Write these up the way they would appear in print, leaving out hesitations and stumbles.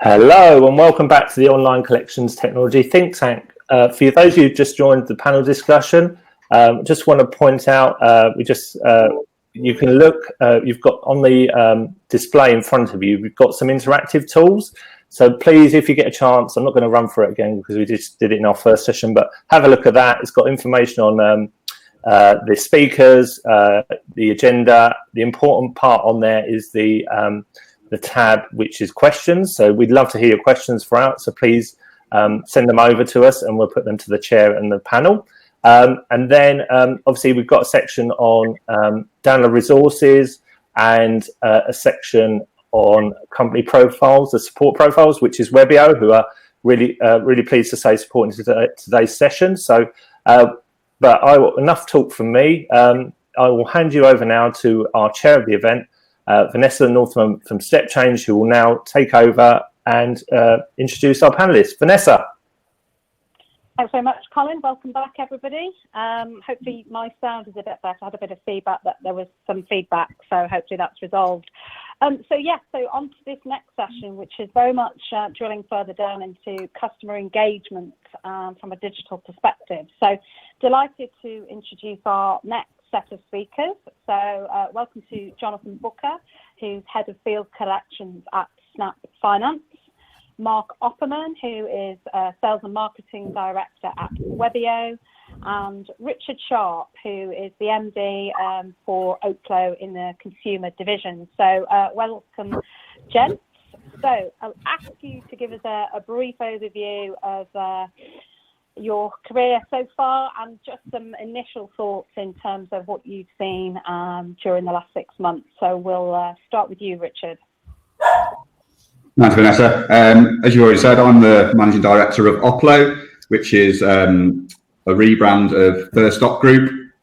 Hello and welcome back to the Online Collections Technology Think Tank. For those of you who just joined the panel discussion, just want to point out, you can look, you've got on the display in front of you, we've got some interactive tools. So please, if you get a chance, I'm not going to run through it again because we just did it in our first session, but have a look at that. It's got information on the speakers, the agenda. The important part on there is the tab which is questions. So we'd love to hear your questions throughout. So please send them over to us and we'll put them to the chair and the panel. And then obviously we've got a section on download resources and a section on company profiles, the support profiles, which is Webio, who are really pleased to say supporting today's session. So, but enough talk from me. I will hand you over now to our chair of the event, Vanessa Northam from StepChange, who will now take over and introduce our panelists. Vanessa. Thanks very much, Colin. Welcome back, everybody. Hopefully my sound is a bit better. I had a bit of feedback that there was some feedback, so hopefully that's resolved. So on to this next session, which is very much drilling further down into customer engagement from a digital perspective. So delighted to introduce our next set of speakers. So welcome to Jonathan Booker, who's Head of Field Collections at Snap Finance. Mark Opperman, who is Sales and Marketing Director at Webio, and Richard Sharp, who is the MD for Oplo in the consumer division. So welcome, gents. So I'll ask you to give us a brief overview of your career so far and just some initial thoughts in terms of what you've seen during the last 6 months. So we'll start with you, Richard. Thanks, Vanessa. As you already said, I'm the Managing Director of Oplo, which is a rebrand of First Stop Group.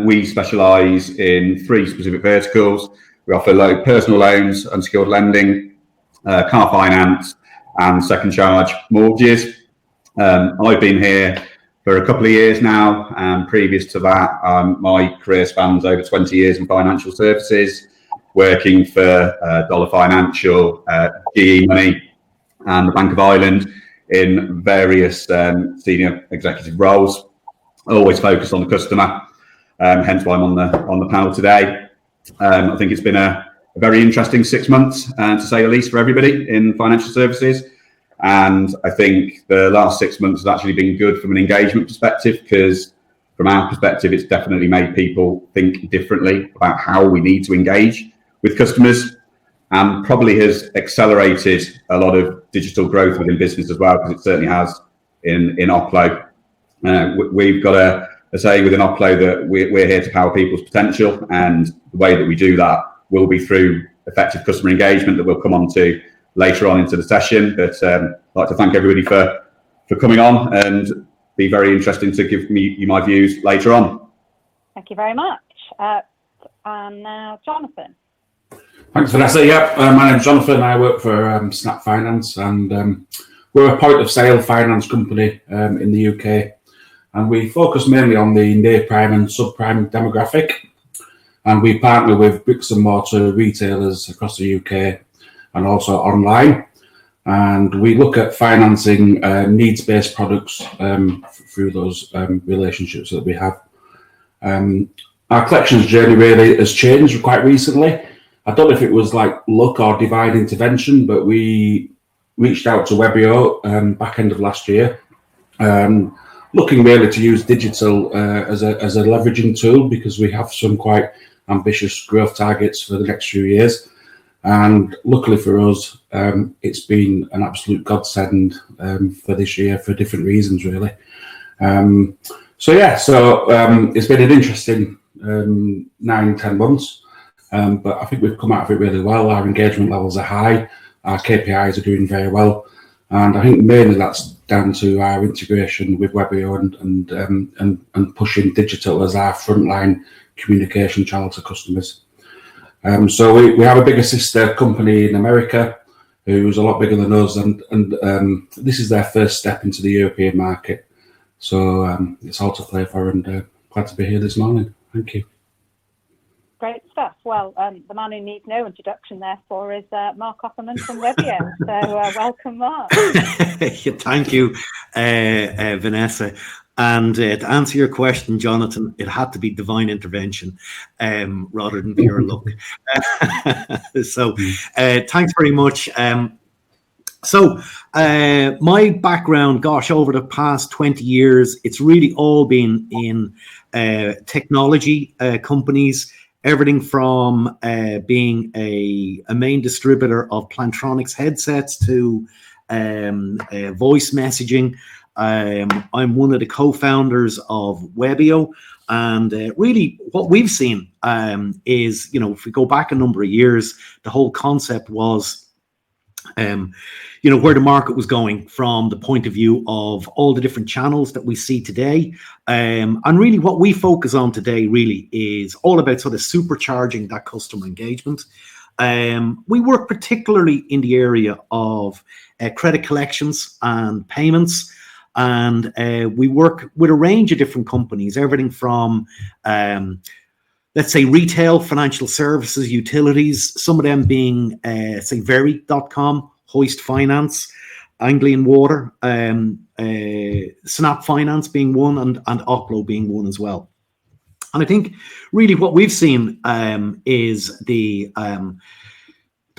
We specialise in 3 specific verticals. We offer personal loans, unsecured lending, car finance, and second charge mortgages. I've been here for a couple of years now, and previous to that, my career spans over 20 years in financial services, working for Dollar Financial, GE Money, and the Bank of Ireland in various senior executive roles. Always focused on the customer, hence why I'm on the panel today. I think it's been a very interesting 6 months, to say the least, for everybody in financial services. And I think the last 6 months has actually been good from an engagement perspective, because from our perspective, it's definitely made people think differently about how we need to engage with customers, and probably has accelerated a lot of digital growth within business as well, because it certainly has in Oplo. We've got a say within Oplo that we're here to power people's potential, and the way that we do that will be through effective customer engagement that we'll come on to later on into the session. But I'd like to thank everybody for coming on, and be very interesting to give you my views later on. Thank you very much. And now Jonathan. Thanks, Vanessa. My name's Jonathan. I work for Snap Finance, and we're a point of sale finance company in the UK, and we focus mainly on the near prime and subprime demographic, and we partner with bricks and mortar retailers across the UK and also online, and we look at financing needs-based products through those relationships that we have. Our collections journey really has changed quite recently. I don't know if it was like luck or divine intervention, but we reached out to Webio back end of last year, looking really to use digital as a leveraging tool, because we have some quite ambitious growth targets for the next few years. And luckily for us, it's been an absolute godsend for this year for different reasons, really. It's been an interesting 9-10 months. But I think we've come out of it really well. Our engagement levels are high, our KPIs are doing very well, and I think mainly that's down to our integration with Webio and pushing digital as our frontline communication channel to customers. So we have a bigger sister company in America who's a lot bigger than us, and this is their first step into the European market. So it's all to play for, and glad to be here this morning. Thank you. Great stuff. Well, the man who needs no introduction, therefore, is Mark Opperman from Webio. So welcome, Mark. Thank you, Vanessa. And to answer your question, Jonathan, it had to be divine intervention rather than pure luck. So thanks very much. So my background, gosh, over the past 20 years, it's really all been in technology companies, everything from being a main distributor of Plantronics headsets to voice messaging. I'm one of the co-founders of Webio, and really what we've seen is, you know, if we go back a number of years, the whole concept was you know, where the market was going from the point of view of all the different channels that we see today. And really what we focus on today really is all about sort of supercharging that customer engagement. We work particularly in the area of credit collections and payments. And we work with a range of different companies, everything from let's say retail, financial services, utilities, some of them being, say, Very.com, Hoist Finance, Anglian Water, Snap Finance being one, and Oplo being one as well. And I think really what we've seen is the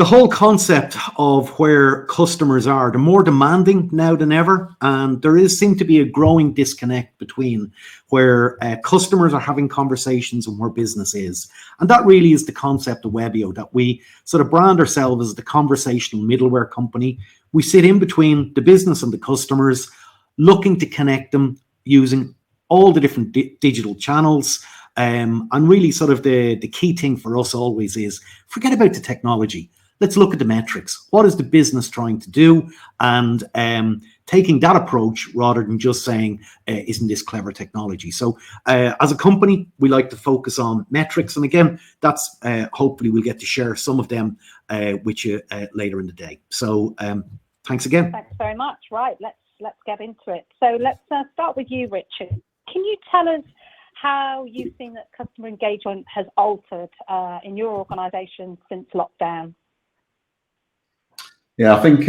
whole concept of where customers are, they're more demanding now than ever, and there seem to be a growing disconnect between where customers are having conversations and where business is. And that really is the concept of Webio, that we sort of brand ourselves as the conversational middleware company. We sit in between the business and the customers, looking to connect them using all the different digital channels. And really sort of the key thing for us always is forget about the technology. Let's look at the metrics. What is the business trying to do? And taking that approach rather than just saying, isn't this clever technology? So as a company, we like to focus on metrics. And again, that's hopefully we'll get to share some of them with you later in the day. So thanks again. Thanks very much. Right, let's get into it. So let's start with you, Richard. Can you tell us how you've seen that customer engagement has altered in your organisation since lockdown? Yeah, I think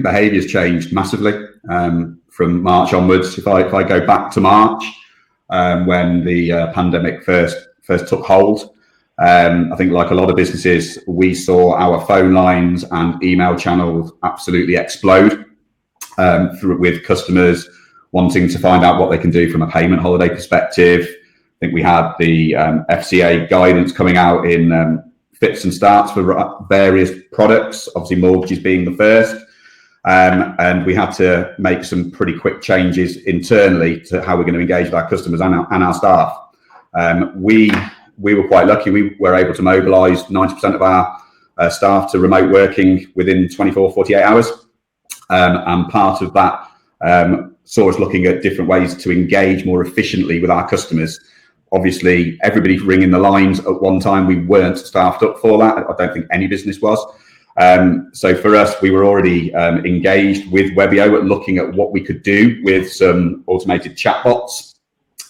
behaviour's changed massively from March onwards. If I go back to March, when the pandemic first took hold, I think like a lot of businesses, we saw our phone lines and email channels absolutely explode with customers wanting to find out what they can do from a payment holiday perspective. I think we had the FCA guidance coming out in fits and starts for various products, obviously mortgages being the first. And we had to make some pretty quick changes internally to how we're going to engage with our customers and our staff. We were quite lucky. We were able to mobilise 90% of our staff to remote working within 24, 48 hours. And part of that saw us looking at different ways to engage more efficiently with our customers. Obviously, everybody ringing the lines at one time, we weren't staffed up for that. I don't think any business was. So for us, we were already engaged with Webio at looking at what we could do with some automated chatbots.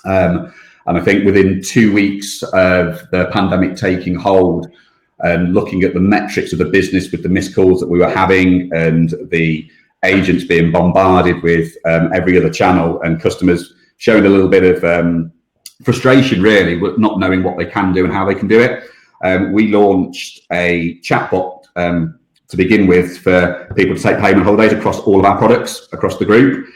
And I think within 2 weeks of the pandemic taking hold and looking at the metrics of the business with the missed calls that we were having and the agents being bombarded with every other channel and customers showing a little bit of frustration really with not knowing what they can do and how they can do it. We launched a chatbot to begin with for people to take payment holidays across all of our products across the group.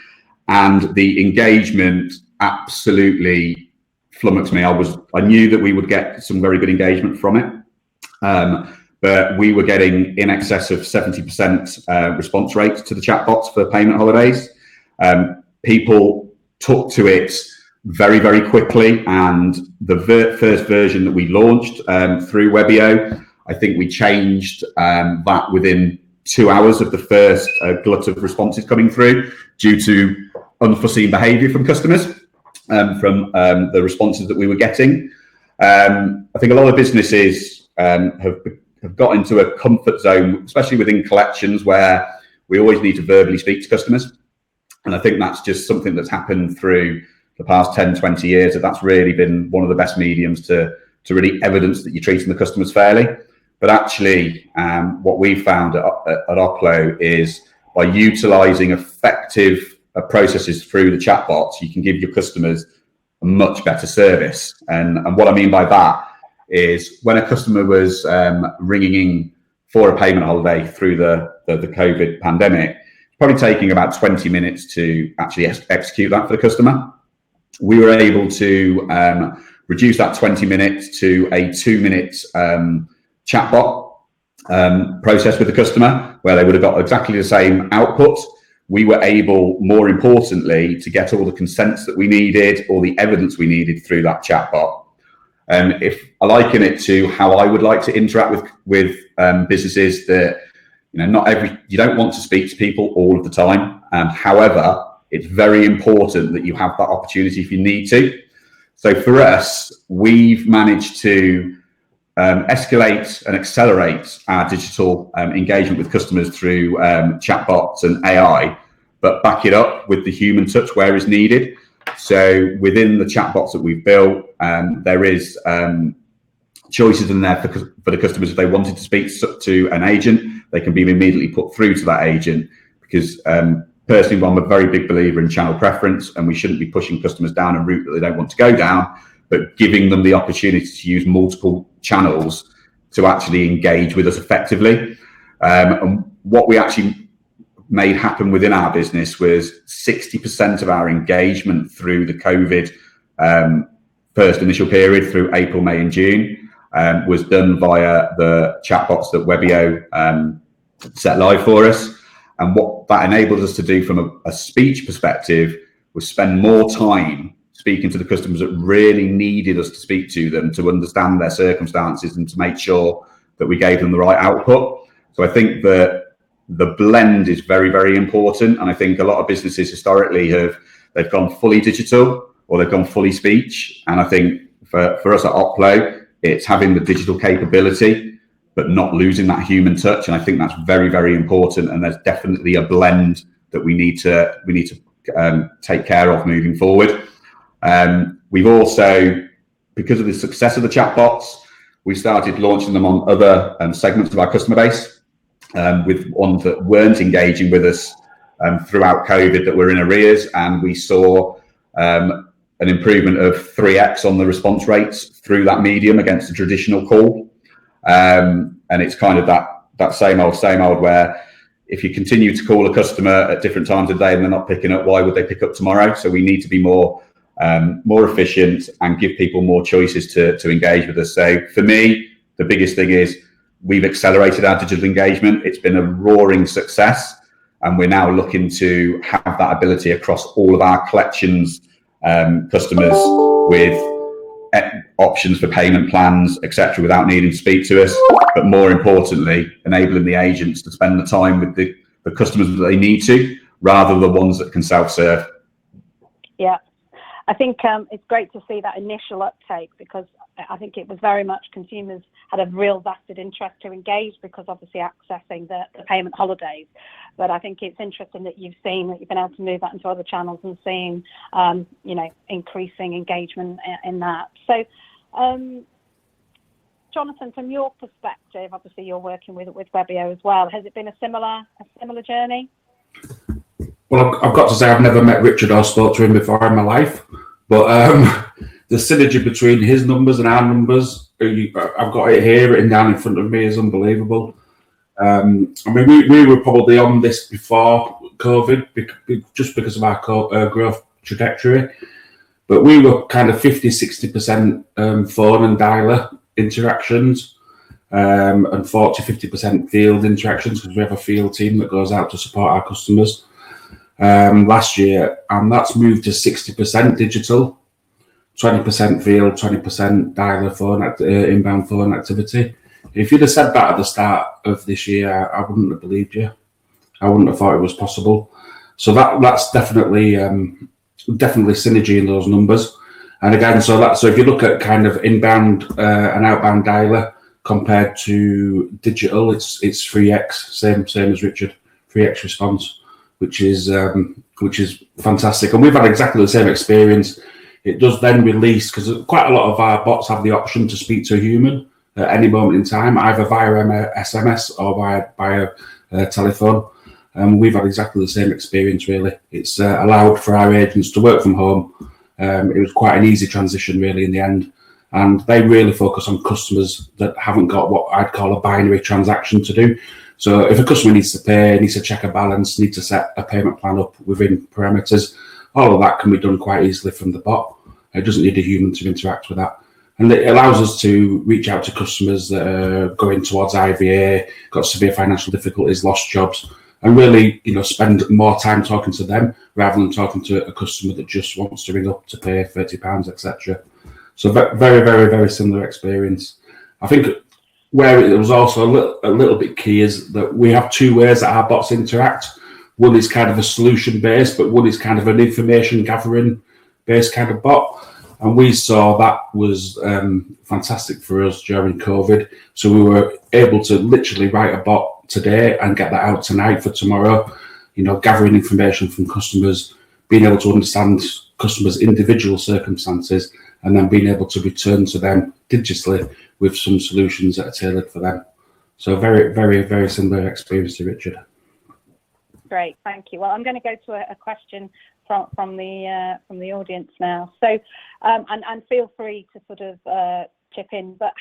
And the engagement absolutely flummoxed me. I knew that we would get some very good engagement from it. But we were getting in excess of 70% response rates to the chatbots for payment holidays. People took to it very, very quickly. And the first version that we launched through Webio, I think we changed that within 2 hours of the first glut of responses coming through due to unforeseen behaviour from customers, from the responses that we were getting. I think a lot of businesses have got into a comfort zone, especially within collections, where we always need to verbally speak to customers. And I think that's just something that's happened through the past 10, 20 years, that's really been one of the best mediums to to really evidence that you're treating the customers fairly. But actually, what we found at Oplo is by utilising effective processes through the chatbots, you can give your customers a much better service. And what I mean by that is when a customer was ringing in for a payment holiday through the COVID pandemic, it's probably taking about 20 minutes to actually execute that for the customer. We were able to reduce that 20 minutes to a 2-minute chatbot process with the customer, where they would have got exactly the same output. We were able, more importantly, to get all the consents that we needed, all the evidence we needed through that chatbot. If I liken it to how I would like to interact with businesses, that you don't want to speak to people all of the time. However, it's very important that you have that opportunity if you need to. So for us, we've managed to escalate and accelerate our digital engagement with customers through chatbots and AI, but back it up with the human touch where is needed. So within the chatbots that we've built, there is choices in there for the customers. If they wanted to speak to an agent, they can be immediately put through to that agent, because personally, I'm a very big believer in channel preference, and we shouldn't be pushing customers down a route that they don't want to go down, but giving them the opportunity to use multiple channels to actually engage with us effectively. And what we actually made happen within our business was 60% of our engagement through the COVID first initial period through April, May and June was done via the chatbots that Webio set live for us. And what that enabled us to do from a speech perspective was spend more time speaking to the customers that really needed us to speak to them, to understand their circumstances and to make sure that we gave them the right output. So I think that the blend is very, very important. And I think a lot of businesses historically they've gone fully digital or they've gone fully speech. And I think for us at Oplo, it's having the digital capability, but not losing that human touch. And I think that's very, very important. And there's definitely a blend that we need to take care of moving forward. We've also, because of the success of the chatbots, we started launching them on other segments of our customer base, with ones that weren't engaging with us throughout COVID, that were in arrears, and we saw an improvement of 3x on the response rates through that medium against the traditional call. And it's kind of that same old where if you continue to call a customer at different times of day and they're not picking up, why would they pick up tomorrow? So we need to be more efficient and give people more choices to engage with us. So for me, the biggest thing is we've accelerated our digital engagement. It's been a roaring success, and we're now looking to have that ability across all of our collections customers with options for payment plans, etc., without needing to speak to us, but more importantly, enabling the agents to spend the time with the customers that they need to, rather than the ones that can self-serve. Yeah, I think it's great to see that initial uptake, because I think it was very much consumers had a real vested interest to engage, because obviously accessing the payment holidays. But I think it's interesting that you've been able to move that into other channels and seeing, increasing engagement in that. So, Jonathan, from your perspective, obviously you're working with Webio as well. Has it been a similar journey? Well, I've got to say I've never met Richard or spoke to him before in my life, but the synergy between his numbers and our numbers, I've got it here written down in front of me, is unbelievable. I mean, we were probably on this before COVID, just because of our growth trajectory, but we were kind of 50-60% phone and dialer interactions, and 40-50% field interactions, because we have a field team that goes out to support our customers last year, and that's moved to 60% digital, 20% field, 20% dialer phone, inbound phone activity. If you'd have said that at the start of this year, I wouldn't have believed you. I wouldn't have thought it was possible. So that's definitely synergy in those numbers. And again, so if you look at kind of inbound and outbound dialer compared to digital, it's 3x, same as Richard, 3x response, which is fantastic. And we've had exactly the same experience it does then release, because quite a lot of our bots have the option to speak to a human at any moment in time, either via SMS or via telephone. We've had exactly the same experience, really. It's allowed for our agents to work from home. It was quite an easy transition, really, in the end. And they really focus on customers that haven't got what I'd call a binary transaction to do. So if a customer needs to pay, needs to check a balance, needs to set a payment plan up within parameters, all of that can be done quite easily from the bot. It doesn't need a human to interact with that. And it allows us to reach out to customers that are going towards IVA, got severe financial difficulties, lost jobs, and really, spend more time talking to them rather than talking to a customer that just wants to ring up to pay £30, etc. So very, very, very similar experience. I think where it was also a little bit key is that we have two ways that our bots interact. One is kind of a solution-based, but one is kind of an information gathering-based kind of bot. And we saw that was fantastic for us during COVID. So we were able to literally write a bot today and get that out tonight for tomorrow, gathering information from customers, being able to understand customers' individual circumstances, and then being able to return to them digitally with some solutions that are tailored for them. So very, very, very similar experience to Richard. Great, thank you. Well, I'm going to go to a question from the audience now. So, and feel free to sort of chip in. But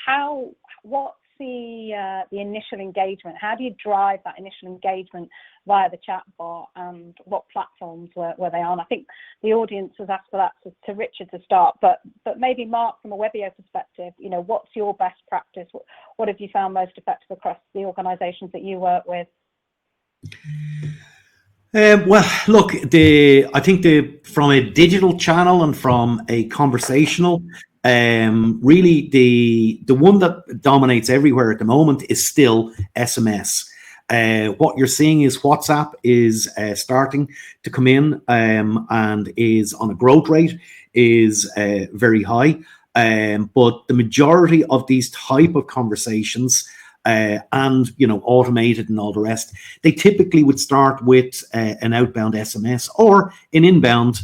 what's the initial engagement? How do you drive that initial engagement via the chatbot, and what platforms were they on? I think the audience has asked for that to Richard to start, but maybe Mark, from a Webio perspective, what's your best practice? What have you found most effective across the organisations that you work with? Well, look, I think from a digital channel and from a conversational, really the one that dominates everywhere at the moment is still SMS. What you're seeing is WhatsApp is starting to come in and is on a growth rate, is very high. But the majority of these type of conversations and automated and all the rest, they typically would start with an outbound SMS or an inbound.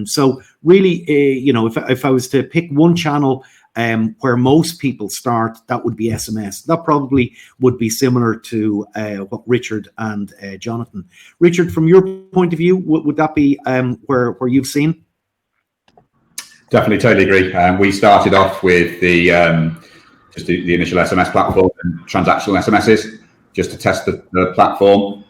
So really, if I was to pick one channel where most people start, that would be SMS. That probably would be similar to what Richard and Jonathan. Richard, from your point of view, would that be where you've seen? Definitely, totally agree. We started off with just the initial SMS platform and transactional SMSs just to test the platform.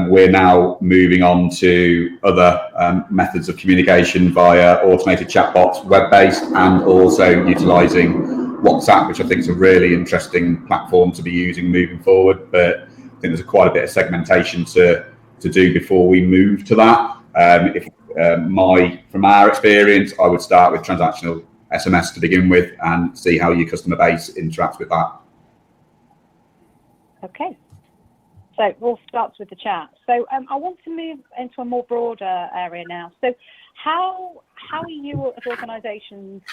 We're now moving on to other methods of communication via automated chatbots, web-based, and also utilising WhatsApp, which I think is a really interesting platform to be using moving forward. But I think there's quite a bit of segmentation to do before we move to that. From our experience, I would start with transactional SMS to begin with and see how your customer base interacts with that. Okay. So we'll start with the chat. So I want to move into a more broader area now. So how are you as organisations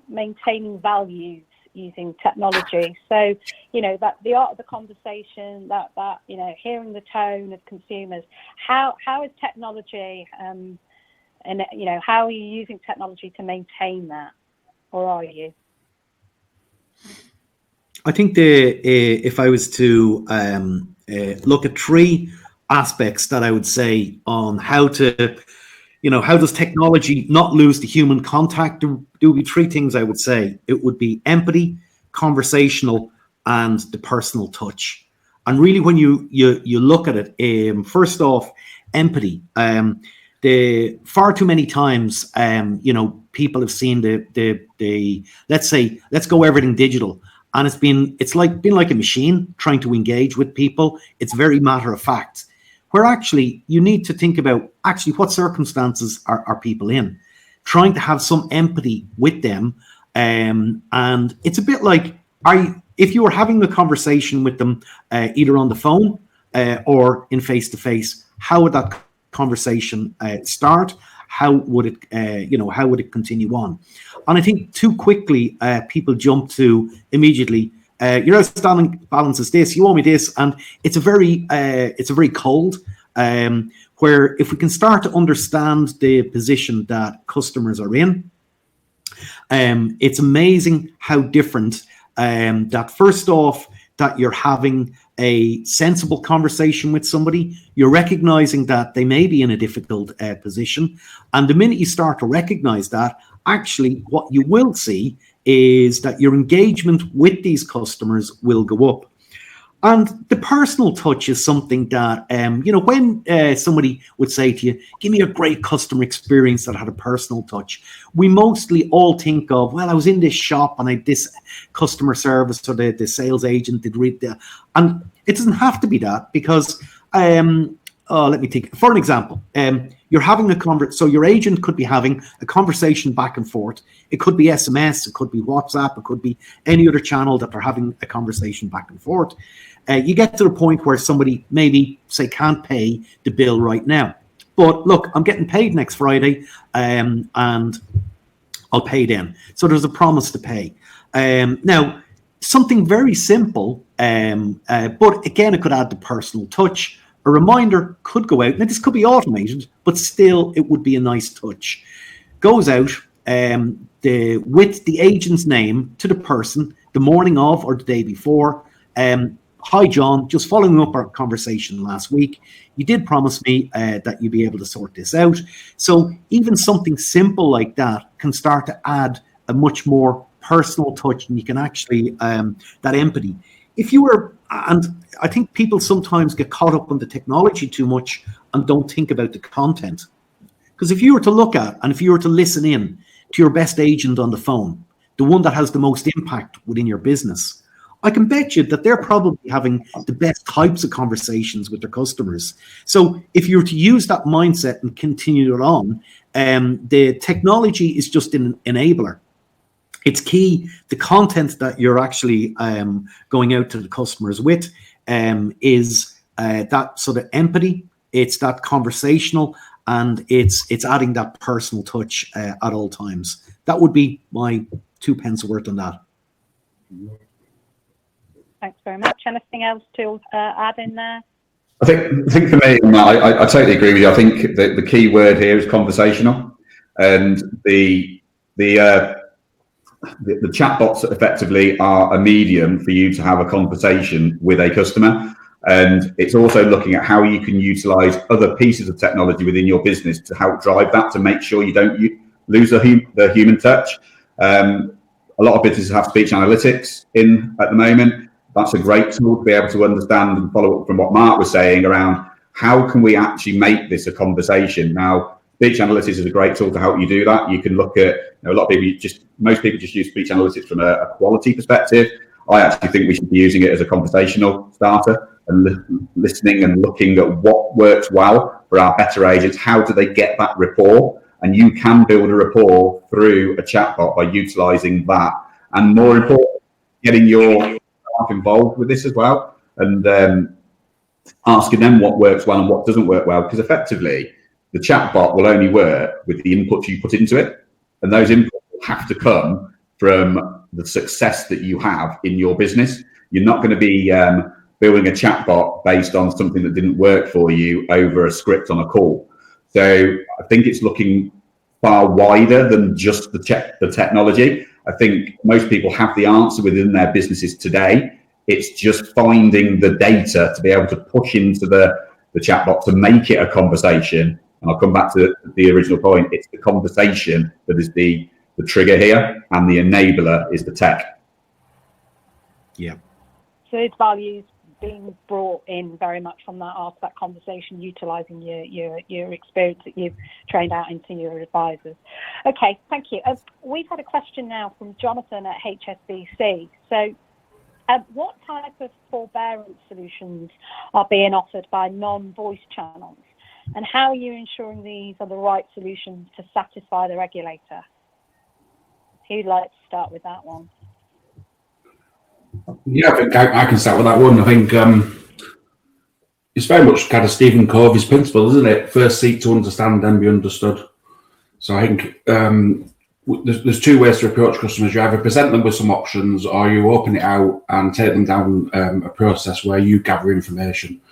maintaining values using technology? So that the art of the conversation, that hearing the tone of consumers. How is technology and how are you using technology to maintain that, or are you? I think if I was to look at three aspects that I would say on how to, how does technology not lose the human contact? There would be three things I would say. It would be empathy, conversational, and the personal touch. And really, when you look at it, first off, empathy. Far too many times, people have seen the let's say, let's go everything digital. And it's been like a machine trying to engage with people. It's very matter of fact, where actually you need to think about actually what circumstances are people in, trying to have some empathy with them. And it's a bit like, if you were having a conversation with them, either on the phone or in face-to-face, how would that conversation start? How would it continue on? And I think too quickly people jump to immediately your outstanding balance is this, you owe me this, and it's a very cold. Where if we can start to understand the position that customers are in, It's amazing how different that first off, that you're having a sensible conversation with somebody, you're recognizing that they may be in a difficult position. And the minute you start to recognize that, actually what you will see is that your engagement with these customers will go up. And the personal touch is something that, when somebody would say to you, give me a great customer experience that had a personal touch, we mostly all think of, well, I was in this shop and I had this customer service or the sales agent did read that. And it doesn't have to be that, because, let me think. For an example, you're having so your agent could be having a conversation back and forth. It could be SMS, it could be WhatsApp, it could be any other channel that they're having a conversation back and forth. You get to the point where somebody maybe, say, can't pay the bill right now. But look, I'm getting paid next Friday, and I'll pay then. So there's a promise to pay. Now, something very simple, but again, it could add the personal touch. A reminder could go out. Now, this could be automated, but still, it would be a nice touch. Goes out with the agent's name to the person the morning of or the day before. Hi, John, just following up our conversation last week. You did promise me that you'd be able to sort this out. So even something simple like that can start to add a much more personal touch, and you can actually, that empathy. If you were, and I think people sometimes get caught up on the technology too much and don't think about the content. Because if you were to look at, and if you were to listen in to your best agent on the phone, the one that has the most impact within your business, I can bet you that they're probably having the best types of conversations with their customers. So if you were to use that mindset and continue it on, the technology is just an enabler. It's key. The content that you're actually going out to the customers with is that sort of empathy. It's that conversational, and it's adding that personal touch at all times. That would be my 2 pence worth on that. Thanks very much. Anything else to add in there? I think for me, I totally agree with you. I think the key word here is conversational, and the chatbots effectively are a medium for you to have a conversation with a customer. And it's also looking at how you can utilize other pieces of technology within your business to help drive that, to make sure you don't lose the human touch. A lot of businesses have speech analytics in at the moment. That's a great tool to be able to understand and follow up from what Mark was saying around how can we actually make this a conversation. Now, speech analytics is a great tool to help you do that. You can look at, a lot of people most people just use speech analytics from a quality perspective. I actually think we should be using it as a conversational starter and listening and looking at what works well for our better agents. How do they get that rapport? And you can build a rapport through a chatbot by utilizing that. And more important, getting your staff involved with this as well, and asking them what works well and what doesn't work well, because effectively the chatbot will only work with the inputs you put into it, and those inputs have to come from the success that you have in your business. You're not going to be building a chatbot based on something that didn't work for you over a script on a call. So I think it's looking far wider than just the technology. I think most people have the answer within their businesses today. It's just finding the data to be able to push into the chatbot to make it a conversation. And I'll come back to the original point. It's the conversation that is the trigger here, and the enabler is the tech. Yeah. So its values being brought in very much from that conversation, utilising your experience that you've trained out into your advisors. Okay, thank you. We've had a question now from Jonathan at HSBC. So what type of forbearance solutions are being offered by non-voice channels, and how are you ensuring these are the right solutions to satisfy the regulator? Who'd like to start with that one? Yeah, I think I can start with that one. I think it's very much kind of Stephen Covey's principle, isn't it? First seek to understand, then be understood. So I think there's two ways to approach customers. You either present them with some options, or you open it out and take them down a process where you gather information.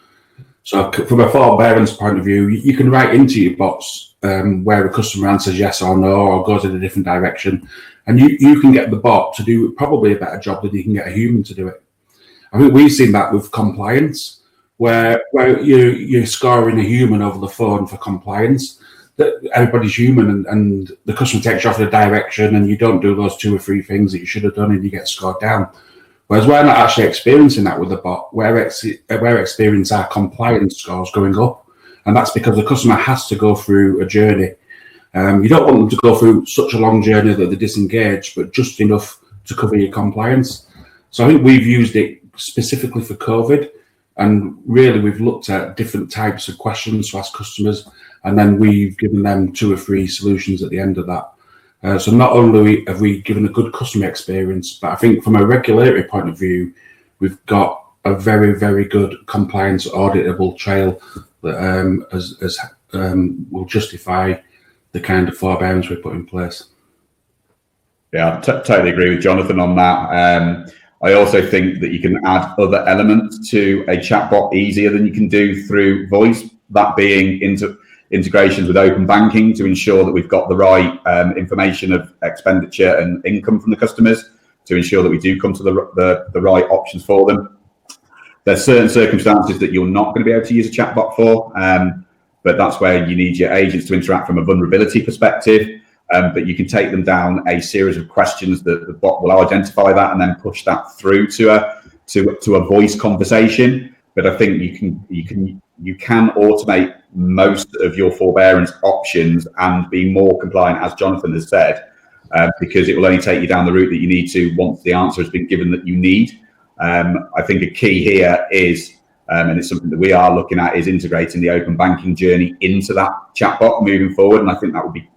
So from a forbearance point of view, you can write into your bots where a customer answers yes or no or goes in a different direction. And you can get the bot to do probably a better job than you can get a human to do it. I think we've seen that with compliance, where you're scoring a human over the phone for compliance. That everybody's human, and the customer takes you off the direction, and you don't do those 2 or 3 things that you should have done, and you get scored down. Whereas we're not actually experiencing that with the bot. We're experiencing our compliance scores going up, and that's because the customer has to go through a journey. You don't want them to go through such a long journey that they're disengaged, but just enough to cover your compliance. So I think we've used it specifically for COVID, and really we've looked at different types of questions to ask customers, and then we've given them 2 or 3 solutions at the end of that. So not only have we given a good customer experience, but I think from a regulatory point of view, we've got a very, very good compliance auditable trail that will justify the kind of forbearance we put in place. Yeah, I totally agree with Jonathan on that. I also think that you can add other elements to a chatbot easier than you can do through voice, that being integrations with open banking to ensure that we've got the right information of expenditure and income from the customers to ensure that we do come to the right options for them. There's certain circumstances that you're not going to be able to use a chatbot for, but that's where you need your agents to interact from a vulnerability perspective. But you can take them down a series of questions that the bot will identify that and then push that through to a voice conversation. But I think you can automate most of your forbearance options and be more compliant, as Jonathan has said, because it will only take you down the route that you need to once the answer has been given that you need. I think a key here is, and it's something that we are looking at, is integrating the open banking journey into that chatbot moving forward. And I think that would be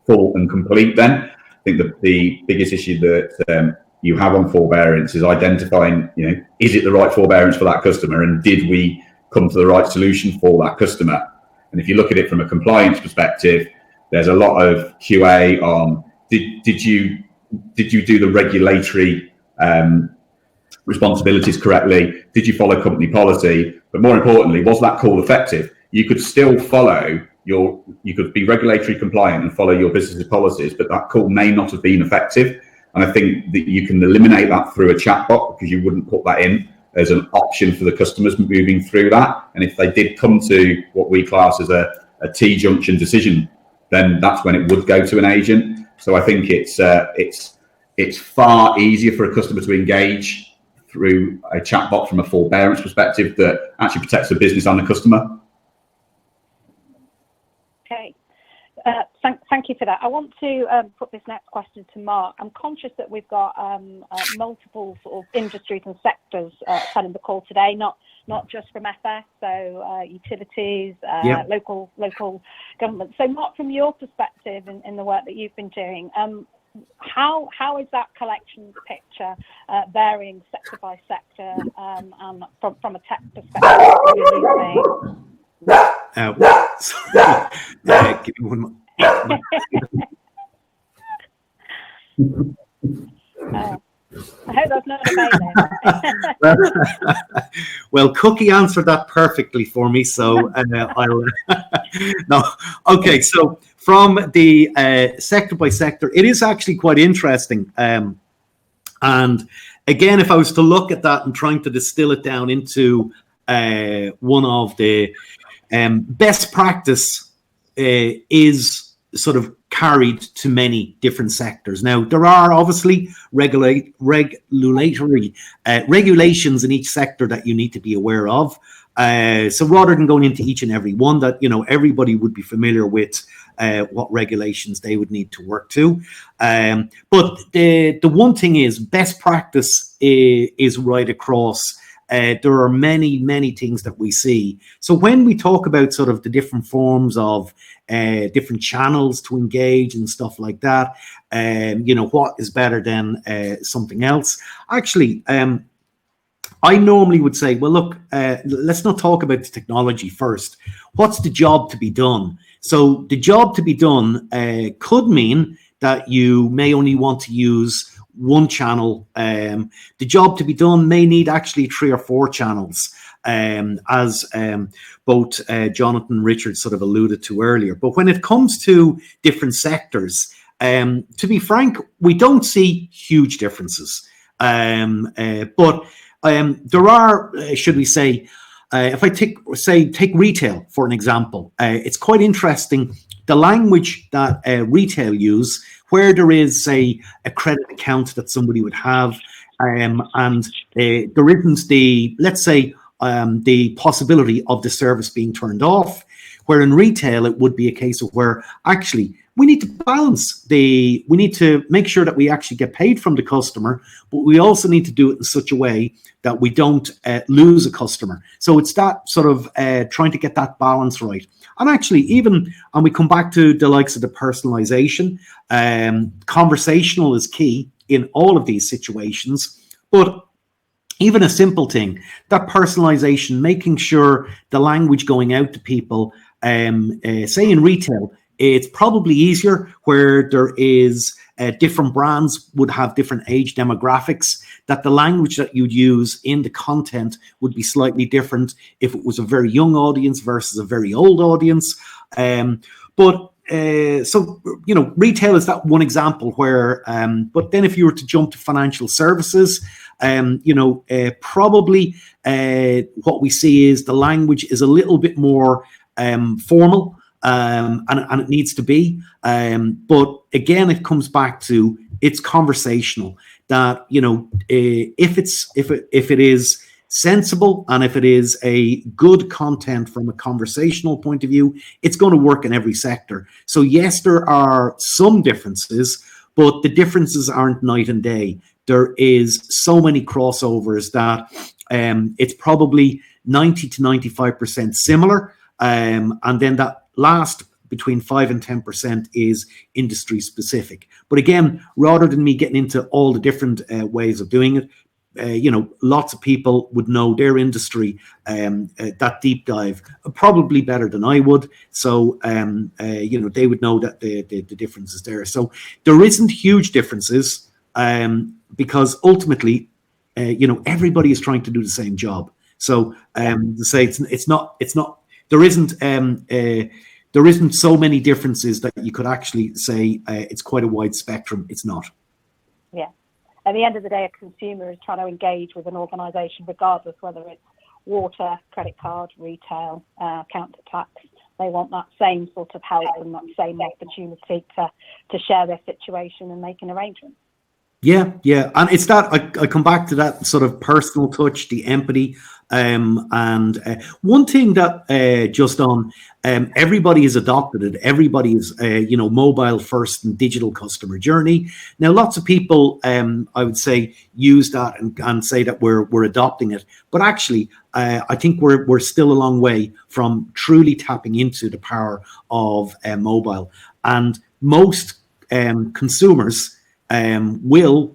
full and complete then. I think the biggest issue that you have on forbearance is identifying, is it the right forbearance for that customer, and did we come to the right solution for that customer? And if you look at it from a compliance perspective, there's a lot of QA on did you do the regulatory responsibilities correctly? Did you follow company policy? But more importantly, was that call effective? You could still follow you could be regulatory compliant and follow your business's policies, but that call may not have been effective. And I think that you can eliminate that through a chatbot, because you wouldn't put that in as an option for the customers moving through that. And if they did come to what we class as a T-junction decision, then that's when it would go to an agent. So I think it's far easier for a customer to engage through a chatbot from a forbearance perspective that actually protects the business and the customer. Okay, thank you for that. I want to put this next question to Mark. I'm conscious that we've got multiple sort of industries and sectors attending the call today, not just from FS, so utilities, local government. So Mark, from your perspective in the work that you've been doing, how is that collections picture varying sector by sector, and from a tech perspective? Give me one more. I hope that's not a bailiff. Well, Cookie answered that perfectly for me, so I'll no. Okay, so from the sector by sector, it is actually quite interesting. And again, if I was to look at that and trying to distill it down into one of the best practice is sort of carried to many different sectors. Now, there are obviously regulatory regulations in each sector that you need to be aware of. So rather than going into each and every one, that everybody would be familiar with what regulations they would need to work to. But the one thing is, best practice is right across. There are many things that we see. So when we talk about sort of the different forms of different channels to engage and stuff like that, what is better than something else? Actually, I normally would say, well, look, let's not talk about the technology first. What's the job to be done? So the job to be done could mean that you may only want to use one channel. The job to be done may need actually 3 or 4 channels. as both Jonathan and Richard sort of alluded to earlier. But when it comes to different sectors, to be frank, we don't see huge differences. But there are, should we say, if I take retail for an example, it's quite interesting the language that retail use, where there is, say, a credit account that somebody would have, and there isn't the, let's say, the possibility of the service being turned off, where in retail it would be a case of where actually we need to balance we need to make sure that we actually get paid from the customer, but we also need to do it in such a way that we don't lose a customer. So it's that sort of trying to get that balance right. And actually, and we come back to the likes of the personalization, conversational is key in all of these situations, but even a simple thing, that personalization, making sure the language going out to people, say in retail, it's probably easier where there is different brands would have different age demographics, that the language that you'd use in the content would be slightly different if it was a very young audience versus a very old audience. So, you know, retail is that one example where, but then if you were to jump to financial services, you know, probably what we see is the language is a little bit more formal, and it needs to be. But again, it comes back to it's conversational. That, you know, if it is sensible and if it is a good content from a conversational point of view, it's going to work in every sector. So yes, there are some differences, but the differences aren't night and day. There is so many crossovers that it's probably 90 to 95% similar, and then that last between 5 and 10% is industry specific. But again, rather than me getting into all the different ways of doing it, you know, lots of people would know their industry, that deep dive, probably better than I would. So, you know, they would know that the difference is there. So there isn't huge differences, because ultimately, you know, everybody is trying to do the same job. So to say it's not, there isn't so many differences that you could actually say it's quite a wide spectrum. It's not. Yeah. At the end of the day, a consumer is trying to engage with an organisation, regardless whether it's water, credit card, retail, counter tax. They want that same sort of help and that same opportunity to share their situation and make an arrangement. Yeah, and it's that I come back to that sort of personal touch, the empathy, and one thing that just on everybody has adopted it. Everybody is you know, mobile first and digital customer journey. Now, lots of people I would say use that and say that we're adopting it, but actually I think we're still a long way from truly tapping into the power of mobile, and most consumers will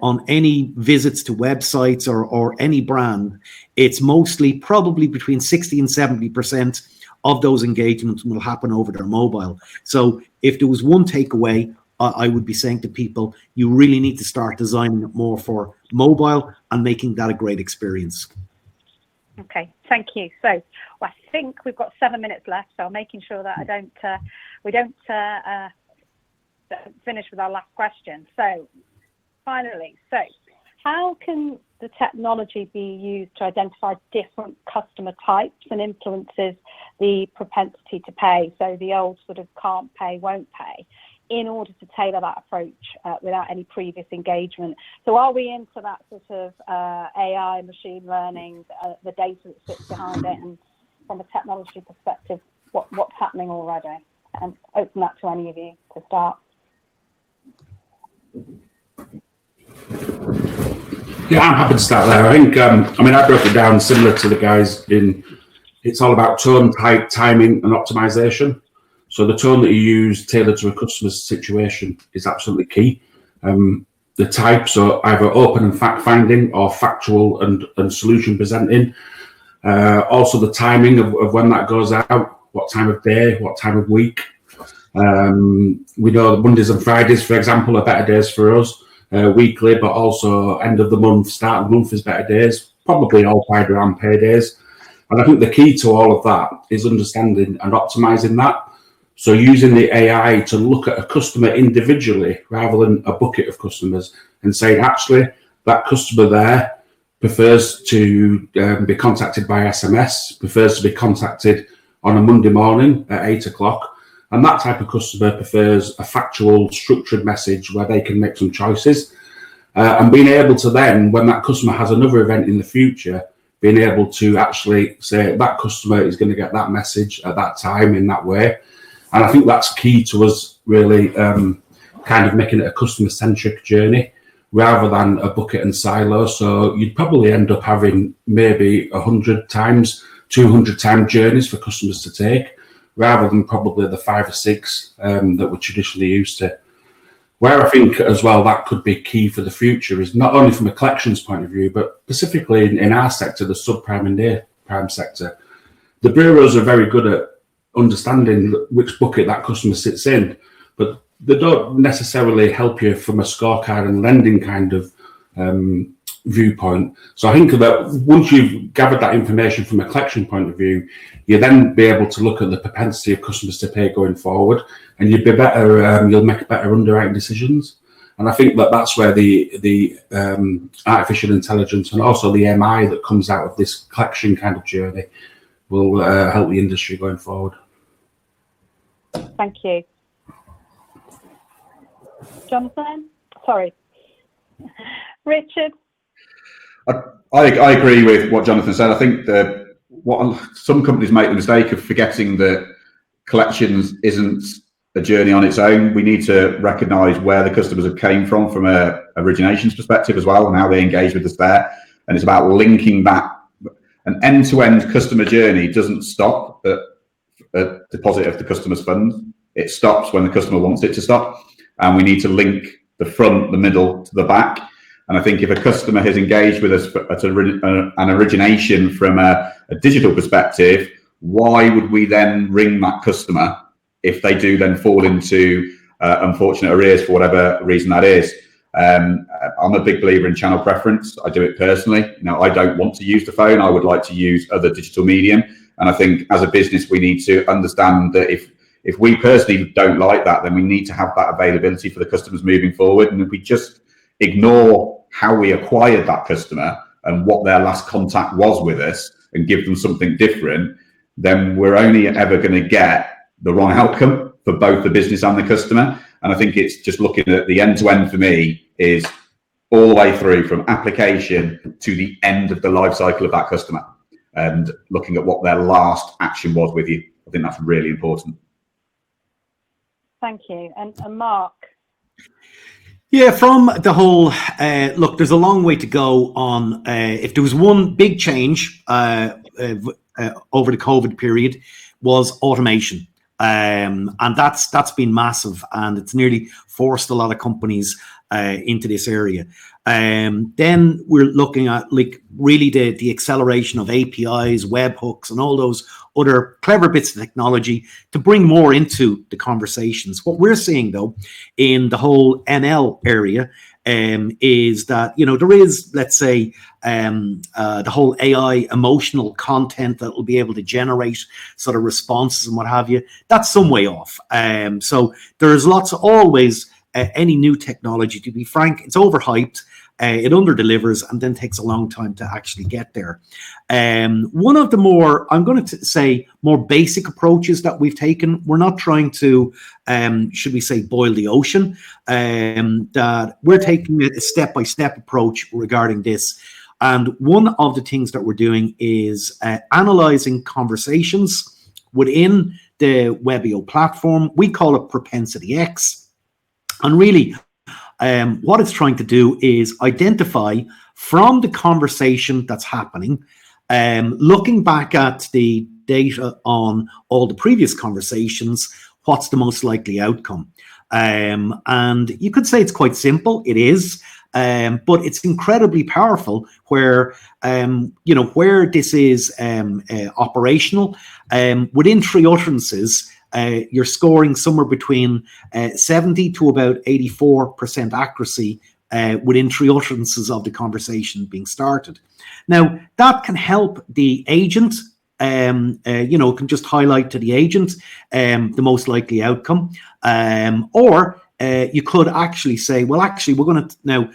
on any visits to websites or any brand, it's mostly probably between 60 and 70% of those engagements will happen over their mobile. So if there was one takeaway, I would be saying to people, you really need to start designing it more for mobile and making that a great experience. Okay, thank you. So I think we've got 7 minutes left, so I'm making sure that we don't finish with our last question. So finally, how can the technology be used to identify different customer types and influences the propensity to pay? So the old sort of can't pay, won't pay, in order to tailor that approach without any previous engagement. So are we into that sort of AI, machine learning, the data that sits behind it, and from a technology perspective, what's happening already? And open that to any of you to start. Yeah, I'm happy to start there. I think, I mean, I broke it down similar to the guys in, it's all about tone, type, timing, and optimization. So the tone that you use tailored to a customer's situation is absolutely key. The types are either open and fact-finding or factual and solution presenting. Also the timing of when that goes out, what time of day, what time of week. We know that Mondays and Fridays, for example, are better days for us weekly, but also end of the month, start of the month is better days, probably all tied around paydays. And I think the key to all of that is understanding and optimizing that. So using the AI to look at a customer individually rather than a bucket of customers and saying, actually, that customer there prefers to be contacted by SMS, prefers to be contacted on a Monday morning at 8 o'clock. And that type of customer prefers a factual, structured message where they can make some choices. And being able to then, when that customer has another event in the future, being able to actually say that customer is going to get that message at that time in that way. And I think that's key to us really kind of making it a customer-centric journey rather than a bucket and silo. So you'd probably end up having maybe 100 times, 200 time journeys for customers to take, rather than probably the 5 or 6 that we're traditionally used to. Where I think as well that could be key for the future is not only from a collections point of view, but specifically in our sector, the subprime and near prime sector. The bureaus are very good at understanding which bucket that customer sits in, but they don't necessarily help you from a scorecard and lending kind of viewpoint. So I think that once you've gathered that information from a collection point of view, you then be able to look at the propensity of customers to pay going forward, and you'd be better. You'll make better underwriting decisions. And I think that that's where the artificial intelligence and also the MI that comes out of this collection kind of journey will help the industry going forward. Thank you. Jonathan? Sorry. Richard? I agree with what Jonathan said. I think that what some companies make the mistake of forgetting that collections isn't a journey on its own. We need to recognise where the customers have came from a originations perspective as well, and how they engage with us there. And it's about linking that. An end-to-end customer journey doesn't stop at a deposit of the customer's funds. It stops when the customer wants it to stop. And we need to link the front, the middle to the back. And I think if a customer has engaged with us at an origination from a digital perspective, why would we then ring that customer if they do then fall into unfortunate arrears for whatever reason that is? I'm a big believer in channel preference. I do it personally. You know, I don't want to use the phone. I would like to use other digital medium. And I think as a business, we need to understand that if we personally don't like that, then we need to have that availability for the customers moving forward. And if we just ignore how we acquired that customer and what their last contact was with us and give them something different, then we're only ever going to get the wrong outcome for both the business and the customer. And I think it's just looking at the end-to-end for me is all the way through from application to the end of the life cycle of that customer and looking at what their last action was with you. I think that's really important. Thank you. And Mark? Yeah, from the whole, look, there's a long way to go on. If there was one big change over the COVID period was automation. And that's been massive, and it's nearly forced a lot of companies into this area. Then we're looking at like really the acceleration of APIs, webhooks, and all those other clever bits of technology to bring more into the conversations. What we're seeing though in the whole NL area is that, you know, there is, let's say, the whole AI emotional content that will be able to generate sort of responses and what have you. That's some way off. So there's lots of always any new technology, to be frank, it's overhyped. It under-delivers and then takes a long time to actually get there. One of the more, I'm going to say, more basic approaches that we've taken, we're not trying to, should we say, boil the ocean, that we're taking a step-by-step approach regarding this. And one of the things that we're doing is analyzing conversations within the Webio platform. We call it Propensity X. And really, what it's trying to do is identify from the conversation that's happening, looking back at the data on all the previous conversations, what's the most likely outcome. And you could say it's quite simple. It is. But it's incredibly powerful where, you know, where this is operational. Within 3 utterances, you're scoring somewhere between 70 to about 84% accuracy within 3 utterances of the conversation being started. Now, that can help the agent, can just highlight to the agent the most likely outcome. Or you could actually say, well, actually, we're going to now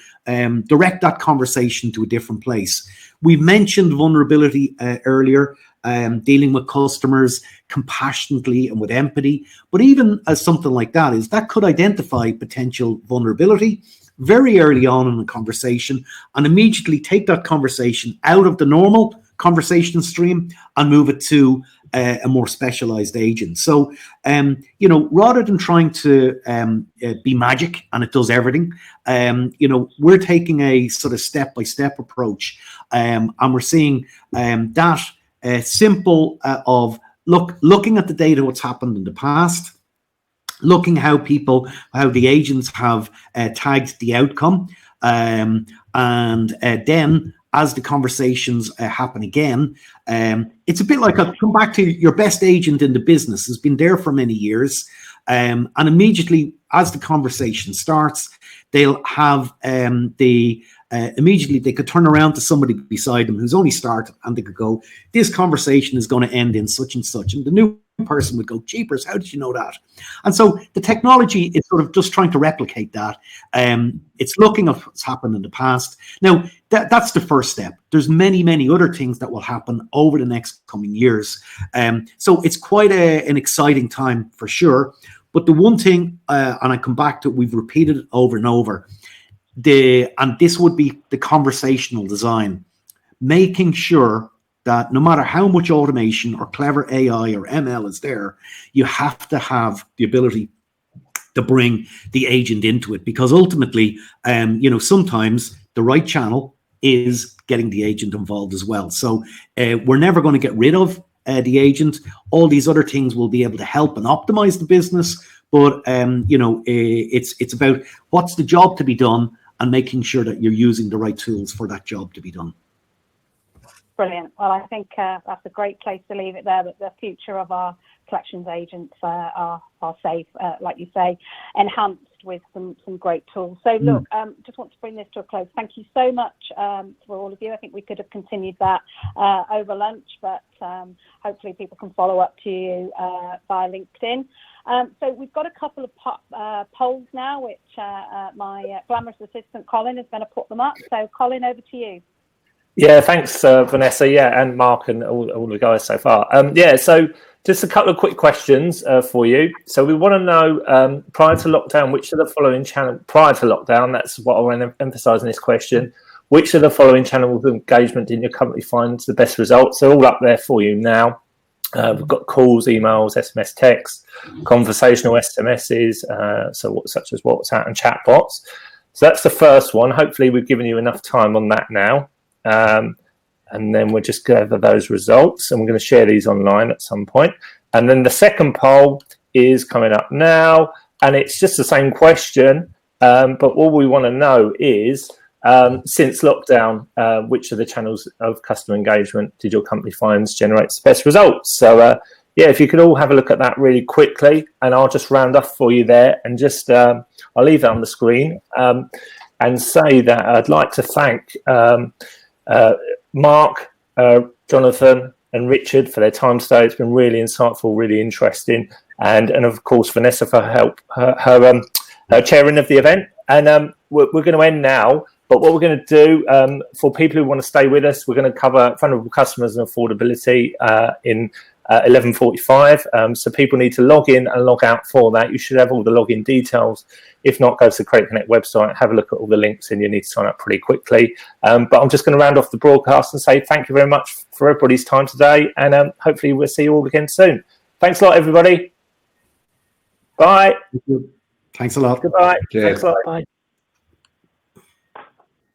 direct that conversation to a different place. We've mentioned vulnerability earlier, dealing with customers compassionately and with empathy. But even as something like that could identify potential vulnerability very early on in the conversation and immediately take that conversation out of the normal conversation stream and move it to a more specialized agent. So, rather than trying to be magic and it does everything, we're taking a sort of step-by-step approach, and we're seeing that simple of looking at the data, what's happened in the past, looking how the agents have tagged the outcome, and then as the conversations happen again, it's a bit like come back to your best agent in the business has been there for many years, and immediately as the conversation starts, they'll have immediately they could turn around to somebody beside them who's only started, and they could go, this conversation is going to end in such and such, and the new person would go, jeepers, how did you know that? And so the technology is sort of just trying to replicate that. It's looking at what's happened in the past. Now, that's the first step. There's many other things that will happen over the next coming years. So it's quite an exciting time for sure. But the one thing, and I come back to it, we've repeated it over and over, and this would be the conversational design, making sure that no matter how much automation or clever AI or ML is there, you have to have the ability to bring the agent into it, because ultimately, sometimes the right channel is getting the agent involved as well. So we're never going to get rid of the agent. All these other things will be able to help and optimize the business, but it's about what's the job to be done and making sure that you're using the right tools for that job to be done. Brilliant. Well, I think that's a great place to leave it there, that the future of our collections agents are safe, like you say, enhanced with some great tools. So look, just want to bring this to a close. Thank you so much for all of you. I think we could have continued that over lunch, but hopefully people can follow up to you via LinkedIn. So we've got a couple of polls now, which my glamorous assistant Colin is going to put them up. So Colin, over to you. Yeah, thanks, Vanessa. Yeah, and Mark and all the guys so far. So just a couple of quick questions for you. So we want to know, prior to lockdown, which of the following channels, prior to lockdown, that's what I want to emphasize in this question, which of the following channels of engagement did your company find the best results? They're all up there for you now. We've got calls, emails, SMS texts, conversational SMSs, such as WhatsApp and chatbots. So that's the first one. Hopefully we've given you enough time on that now. And then we'll just go over those results, and we're going to share these online at some point. And then the second poll is coming up now, and it's just the same question, but all we want to know is, since lockdown, which of the channels of customer engagement did your company find generates the best results? So if you could all have a look at that really quickly, and I'll just round off for you there, and just I'll leave that on the screen, and say that I'd like to thank Mark, Jonathan and Richard for their time today. It's been really insightful, really interesting, and of course Vanessa for her chairing of the event. And we're going to end now, but what we're going to do, for people who want to stay with us, we're going to cover vulnerable customers and affordability in 11:45. So people need to log in and log out for that. You should have all the login details. If not, go to the Credit Connect website, have a look at all the links, and you need to sign up pretty quickly. But I'm just going to round off the broadcast and say thank you very much for everybody's time today, and hopefully we'll see you all again soon. Thanks a lot, everybody. Bye. Thanks a lot. Goodbye. Cheers. Thanks a lot. Bye.